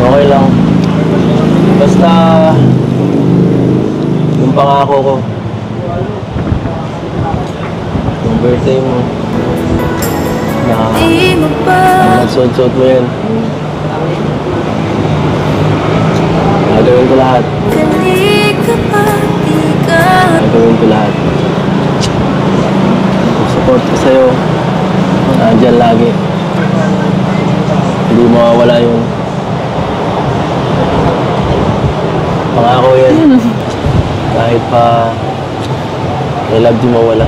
okay lang. Basta yung pangako ko, yung birthday mo, na nagsuot-suot mo yan. Gagawin ko lahat. Gagawin ko lahat. Support ko sa'yo. Nandiyan lagi. Hindi mawawala yung pangako yan. Kahit pa I love you mawala.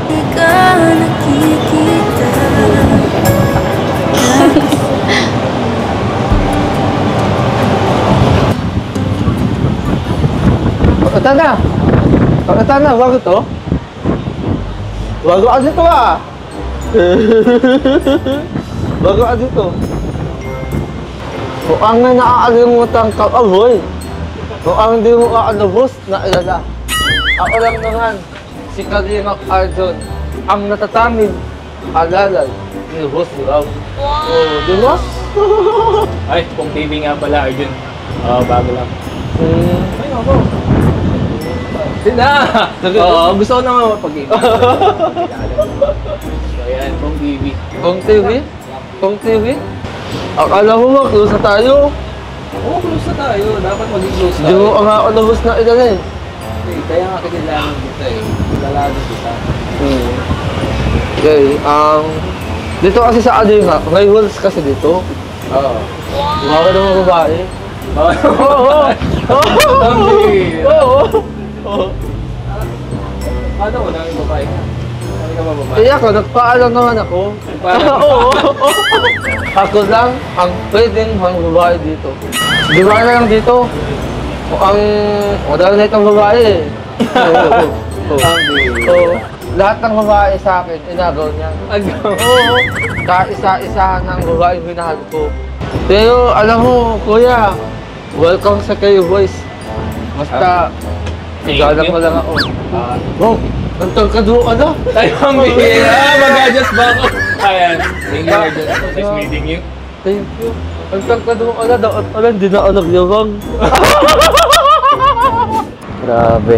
Pagkatana, bago to? Bago ka dito ah! Bago ka dito. Kung ang na nakakalimutan ka, aboy. Kung ang hindi mo kakalubos, nailala. Ako lang naman, si Kalingap Arjun, ang natatamid, alalay, ni Boss Raw. Wow! Oh, di ba? Ay, kung TV nga pala, Arjun. Bago lang. Ay, ako. Sina! Oo, gusto ko naman mapag-ibig. So, ayan, kung TV. Kung TV? Kung TV? Akala mo ba, close na tayo? Oo, close na tayo. Dapat maging close Hindi tayo. mo nga ako lubos na ilalay. Kaya nga kailangan kita eh. Lalado kita. Okay, dito kasi sa Kalingap, may rules kasi dito. Oo. Wow! Ka naman babae. Oo! Paano mo nang babae ka? Ano ka ba babae? Kaya ako, nagpaalam naman ako. Oo! Ako lang ang pwedeng mga babae dito. Di ba na lang dito? Madami na itong babae eh. Oo. Lahat ng babae sa akin, inagaw niya. Oo. Kaisa-isahan ng babae minahal ko. Pero alam mo, kuya, welcome sa kayo boys. Basta, igalang mo lang ako. Wow, ang tangkado ka na. Tayo ang bihira! Mag-adjust ba ako? Ayan. Thank you, Arjun. Nice meeting you. Thank you. Ang tangkado ka na, dapat pala hindi na ako nagyabang. Grabe.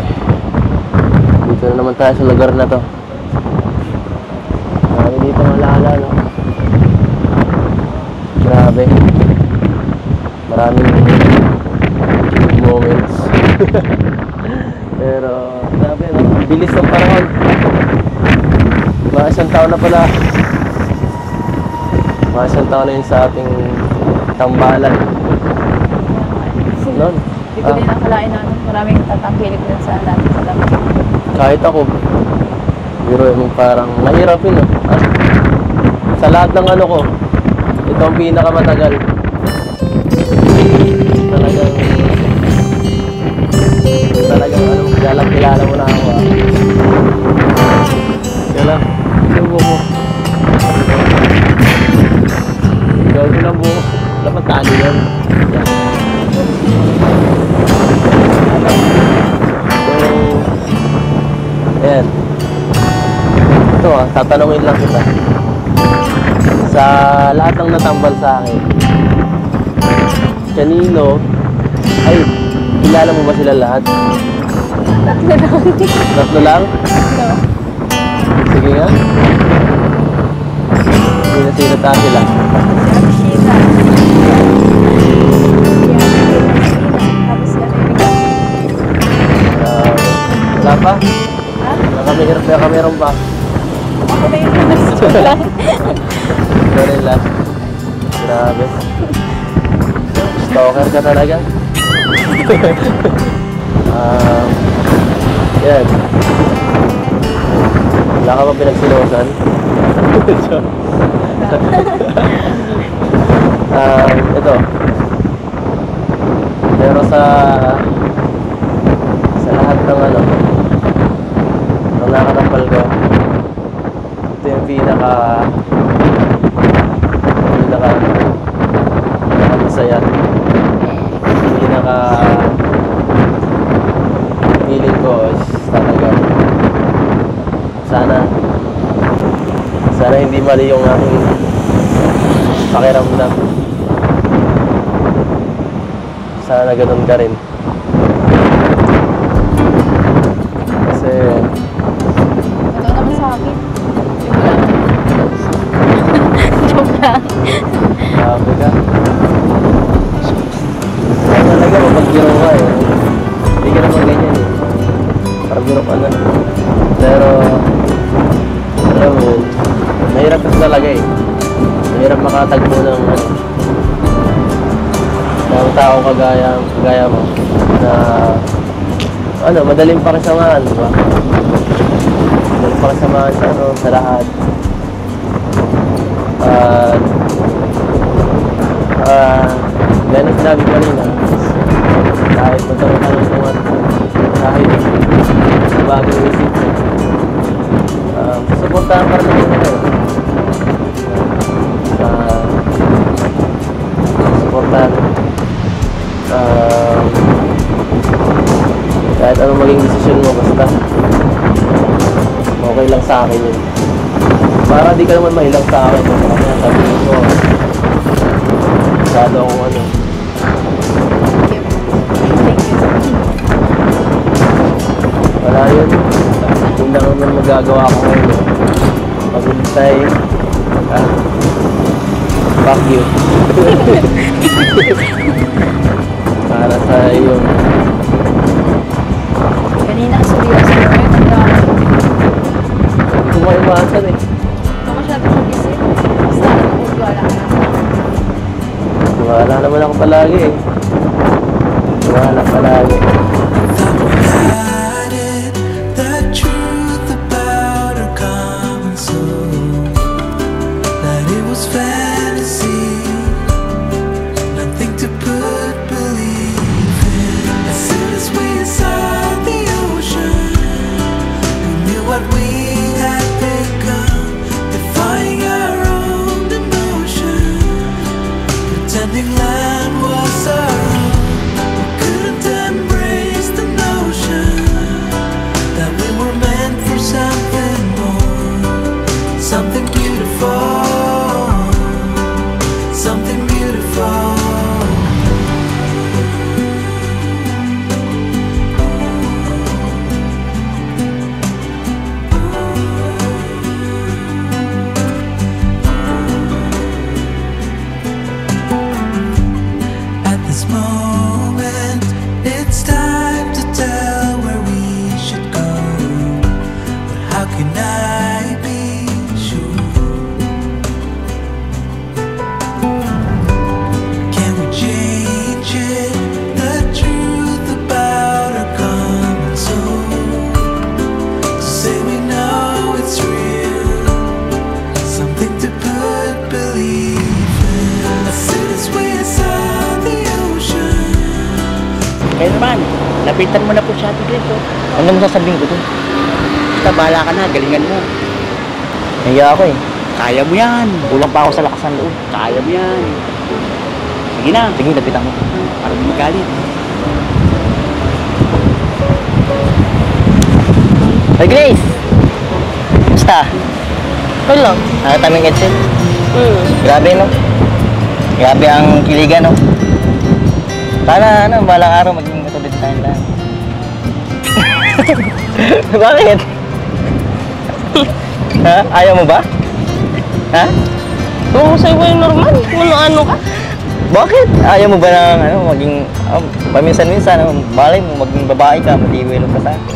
Dito na naman tayo sa lugar na to. Marami dito malala, no? Grabe. Maraming moments. Pero, grabe, no? Ang bilis ng panahon. Mga isang taon na pala. Mga isang taon na yun sa ating tambalan. Noon. Hindi ko din nakalain na maraming tatangkilik din sa dati sa dami. Kahit ako, pero yung parang mahirapin, no? Sa lahat ng ano ko, ito ang pinakamatagal. Talagang ano, kilala mo na ako, Kaya subo mo. Gawin ko lang buo. Dapat tali yan. Ito tatanungin lang kita. Sa lahat ng natambal sa akin, kanino, ay, kilala mo ba sila lahat? Tatlo lang? Sige nga. Sino ta sila? Wala pa? Nakameron pa? Ako na yung gusto lang. Sorry lang. Grabe. Stalker ka talaga. Yan. Wala ka ba pinagsilosan? Ito. Pero sa lahat ng ng nakatampal ko, ito yung pinaka masaya, pinaka feeling ko is talaga sana hindi mali yung aking pakiramdam. Sana ganun ka rin. Kasi Ito naman sa akin. Joke lang. sabi ka. Kaya talaga mapagbiro ka eh. Hindi ka naman ganyan eh. Parang biro ka na. Pero alam mo yun, mahirap kasi talaga eh. Mahirap makatagpo ng tao kagaya mo na madaling pakisamahan, di ba? Madaling pakisamahan sa lahat. Gaya na sinabi ko kanina, kahit magkaroon tayo ng kahit bagong isip, susuportahan pa rin natin suportahan kahit anong maging desisyon mo, basta okay lang sa akin yun. Para di ka naman mahilang sa akin, kaya sabihin ko masyado akong wala yun. Yun lang naman magagawa ko ngayon. Maghintay. Fuck you. Para sa iyong Kanina seryoso ko yun. hindi ko maiwasan eh. Ito masyado mag-isip. Basta wala ka na. Wala naman ako palagi eh. Wala palagi. Kaya naman, lapitan mo na po siya Ate Grace. Ano mo sasabihin ko dun? Basta bahala ka na, galingan mo. Nahiya ako eh. Kaya mo yan. Kulang pa ako sa lakas ng loob. Kaya mo yan. Sige na. Sige, lapitan mo. Para di magalit. Hey Grace! Basta? Okay lang. Nakita mo yung headset? Grabe, no? Grabe ang kiligan, no? Sana, balang araw maging katulad tayo lang. Bakit? Ha? Ayaw mo ba? Ha? Kung sa'yo ko yung normal, kung ano ka. Bakit? Ayaw mo ba ng maging paminsan-minsan, balay mo, maging babae ka, matiwilo ka sa akin?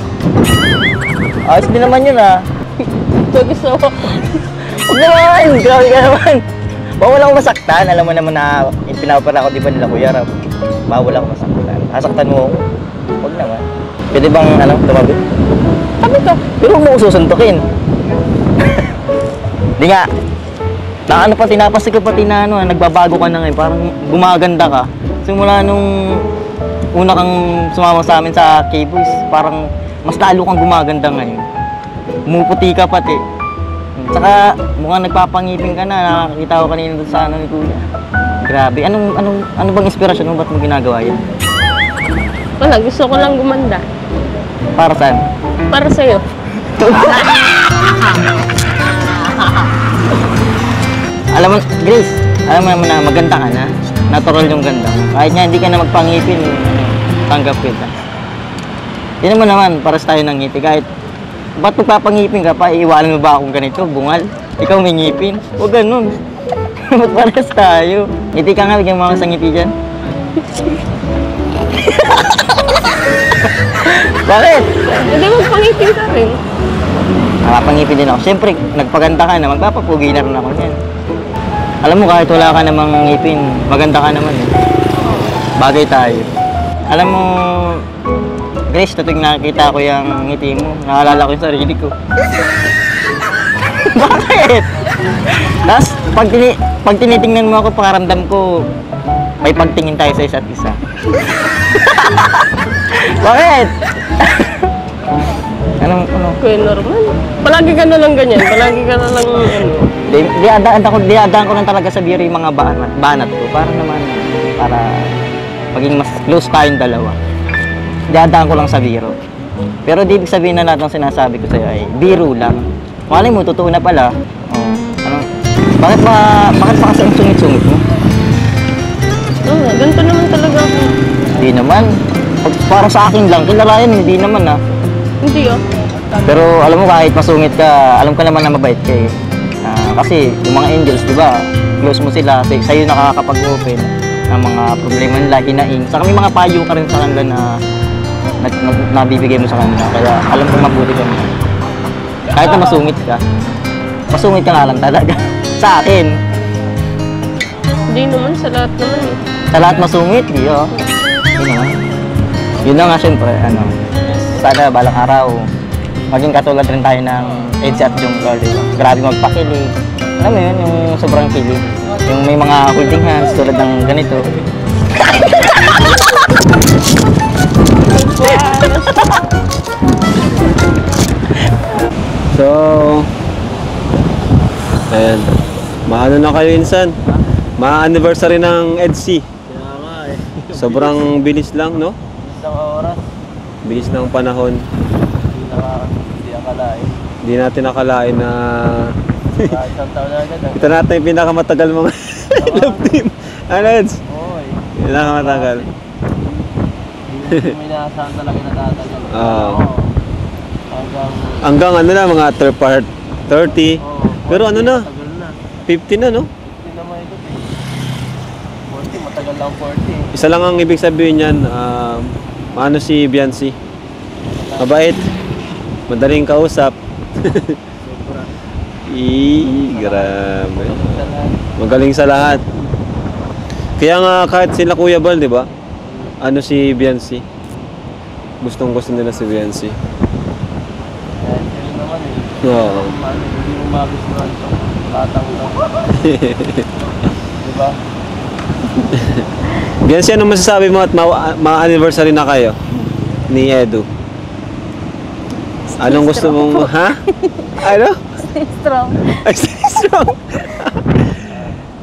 Ayos din naman yun, ha? Gusto ko. Huwag naman! Grabe ka naman! Bawal ako masaktan. Alam mo naman na pinapara ko, di ba nila Kuya Rab? Bawal ako masaktan. Sasaktan mo ako? Huwag naman. Pwede bang, tumabi? Sabi ko. Pero huwag mo ko susuntukin. Di nga. Tinapasig ka pati na nagbabago ka na ngayon. Parang gumaganda ka. Simula nung una kang sumama sa amin sa K-Boys, parang mas lalo kang gumaganda ngayon. Umuputi ka pati. Saka mukhang nagpapangipin ka na. Nakakita ko kanina doon sa ni Kuya. Grabe. Ano bang inspirasyon mo? Ba't mo ginagawa yan? Wala, gusto ko lang gumanda. Para saan? Para sa'yo. Alam mo, Grace, alam mo naman na maganda ka na. Natural yung ganda mo. Kahit nga hindi ka na magpangipin, tanggap kita. Hindi naman para sa tayo ng ngiti. Kahit ba't magpapangipin ka pa? Iiwanan mo ba akong ganito? Bungal? Ikaw may ngipin? O ganun. Ba't pares tayo? Ngiti ka nga, bigyan mo ako sa ngiti dyan. Bakit? Hindi magpangipin ka rin. Nakapangipin din ako. Siyempre, nagpaganda ka na, magpapapugi na rin ako yan. Alam mo, kahit wala ka namang ngipin, maganda ka naman eh. Bagay tayo. Alam mo, Grace, tuwing nakikita ko yung ngiti mo, naalala ko yung sarili ko. Bakit? Tapos, pag tinitingnan mo ako, pakaramdam ko, may pagtingin tayo sa isa't isa. Bakit? Ano? Kuya, normal. Palagi ka na lang ganyan. Palagi ka na lang Diadaan ko lang talaga sa biro yung mga banat ko. Para maging mas close tayong dalawa. Diadaan ko lang sa biro. Pero di ibig sabihin na lahat ng sinasabi ko sa'yo ay biro lang. Malay mo, totoo na pala. Bakit pa kasi ang sungit-sungit mo? Ganito naman talaga ako. Hindi naman. Para sa akin lang, kilala yan, hindi naman ah. Hindi ah. Pero alam mo, kahit masungit ka, alam ka naman na mabait ka eh. Kasi yung mga angels, di ba, close mo sila, sa'yo nakakapag-open ng mga problema nila, hinaing. Saka may mga payo ka rin sa kanila na nabibigay mo sa kanila. Kaya alam ko mabuti ka naman. Kahit na masungit ka nga lang talaga. Sa akin. Hindi naman, sa lahat naman eh. Sa lahat masungit, di oh. Yun na nga, syempre, sana balang araw, maging katulad rin tayo ng Edsa at Jungkol, di ba? Grabe magpakilig. Alam mo yun, yung sobrang kilig. Yung may mga holding hands tulad ng ganito. So, ayan. Maano na kayo insan? Ma-anniversary ng EDC. Sobrang bilis lang, no? Isang oras. Bilis ng panahon. Hindi akalain. Hindi natin nakalain na Isang taon na agad. ito natin yung pinakamatagal mga love team. Ano, Eds? Oy. Pinakamatagal. Hindi mo inaasahan talaga na tatagal. Hanggang ano na, mga third part 30. Pero ano na, 50 na, no? 50 naman ito. 40, matagal lang 40. Isa lang ang ibig sabihin niyan, ano si Biancy? Mabait. Madaling kausap. Grabe. Magaling sa lahat. Kaya nga kahit sila Kuya Bal, di ba? Ano si Biancy? Gustong-gusto nila si Biancy. Oo. Hindi mo magustuhan ito. Batang lang. Diba? Biancy, ano masasabi mo at ma-anniversary na kayo ni Edu? Anong gusto mong, ha? Ano? Stay strong. Ay, stay strong.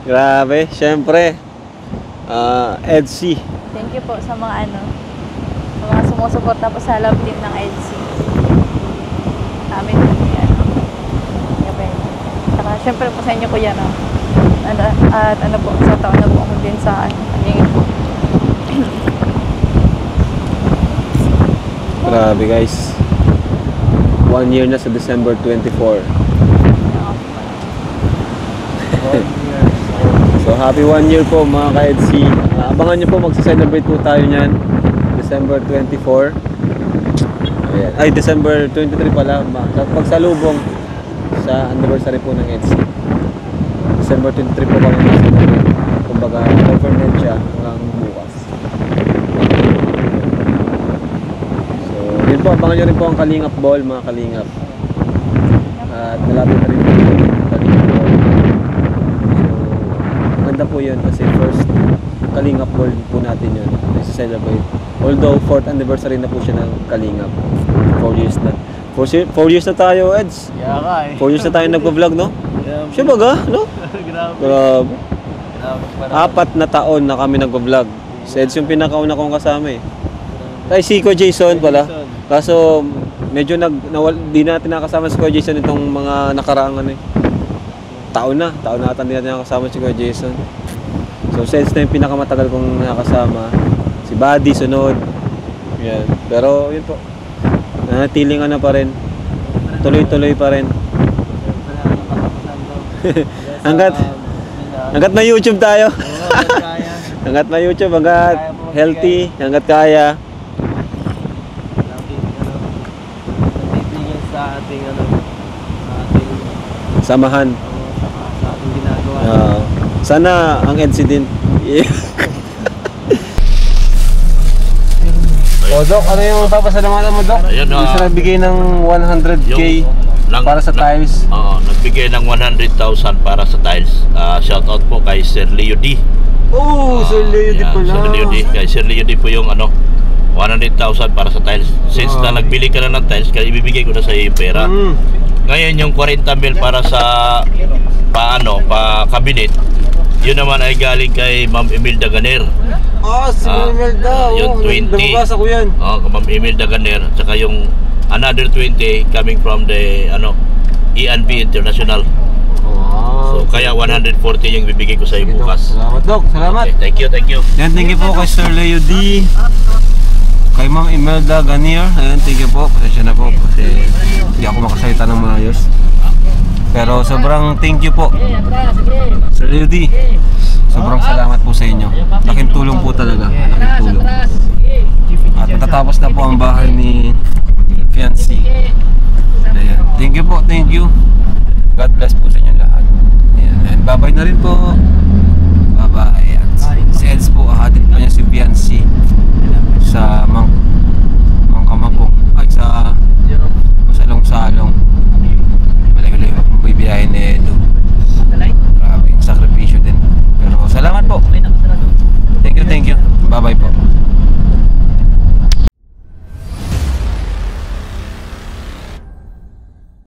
Grabe, syempre. EDC. Thank you po sa mga sa mga sumusuporta po sa love team ng EDC. Sa amin po ni Gabriel. Saka syempre po sa inyo kuya na at ano po, sa taon na po ako din sa kaningin po. Grabe guys. 1 year na sa December 24. So happy 1 year po mga ka-EDC. Abangan nyo po, magsa-celebrate po tayo niyan December 24. Ayan. Ay, December 23 pala. Pagsalubong sa anniversary po ng EDC. December 23 po kami mag-celebrate. Kumbaga, confirmed siya hanggang bukas. So, yun po, abangan nyo rin po ang Kalingap Ball, mga Kalingap. At malapit na rin po yung Kalingap Ball. Maganda po yun kasi first Kalingap Ball po natin yun i-celebrate. Although 4th anniversary na po siya ng Kalingap. 4 years na. 4 years na tayo, Eds. 4 years na tayo nagpa-vlog, no? Siya baga, no? Grabe. 4 na taon na kami nagpa-vlog. Si Eds yung pinakauna kong kasama eh. Ay, si Ko Jason pala. Kaso medyo di natin nakasama si Ko Jason itong mga nakaraang ano eh. Taon na ata hindi natin nakasama si Ko Jason. So since na yung pinakamatagal kong nakasama, si Buddy sunod. Yan. Pero yun po. Nanatiling ano pa rin. Tuloy-tuloy pa rin. hanggat may YouTube tayo. hanggat may YouTube, hanggat healthy, hanggat kaya. Sa ating Samahan. sa ating ginagawa. Sana ang EDC din. O Doc, ano yung papasalamatan mo, Doc? Ayun, Gusto nagbigay ng 100k para sa tiles. Oo, nagbigay ng 100,000 para sa tiles. Shout out po kay Sir Leo D. Oh, Sir Leo D pala. Sir Leo D. Kay Sir Leo D po yung 100,000 para sa tiles. Since na nagbili ka na ng tiles, kaya ibibigay ko na sa iyo yung pera. Ngayon yung 40 mil para sa cabinet, yun naman ay galing kay Ma'am Imelda Ganer. Si Ma'am Imelda. Yung 20. Nababasa ko yan. Ma'am Imelda Ganer. At saka yung another 20 coming from the E&B International. So kaya 140 yung bibigay ko sa iyo bukas. Salamat, Doc. Salamat. Okay, thank you. Yan, thank you po kay Sir Leo D. Kay Ma'am Imelda Ganier. Ayan, thank you po. Pasensya na po kasi hindi ako makasalita ng maayos. Pero sobrang thank you po, Sir Leo D. Sobrang salamat po sa inyo. Laking tulong po talaga. Laking tulong. At natatapos na po ang bahay ni Fiancé. Ayan. Thank you po, thank you. God bless po sa inyo lahat. Ayan. And bye-bye na rin po.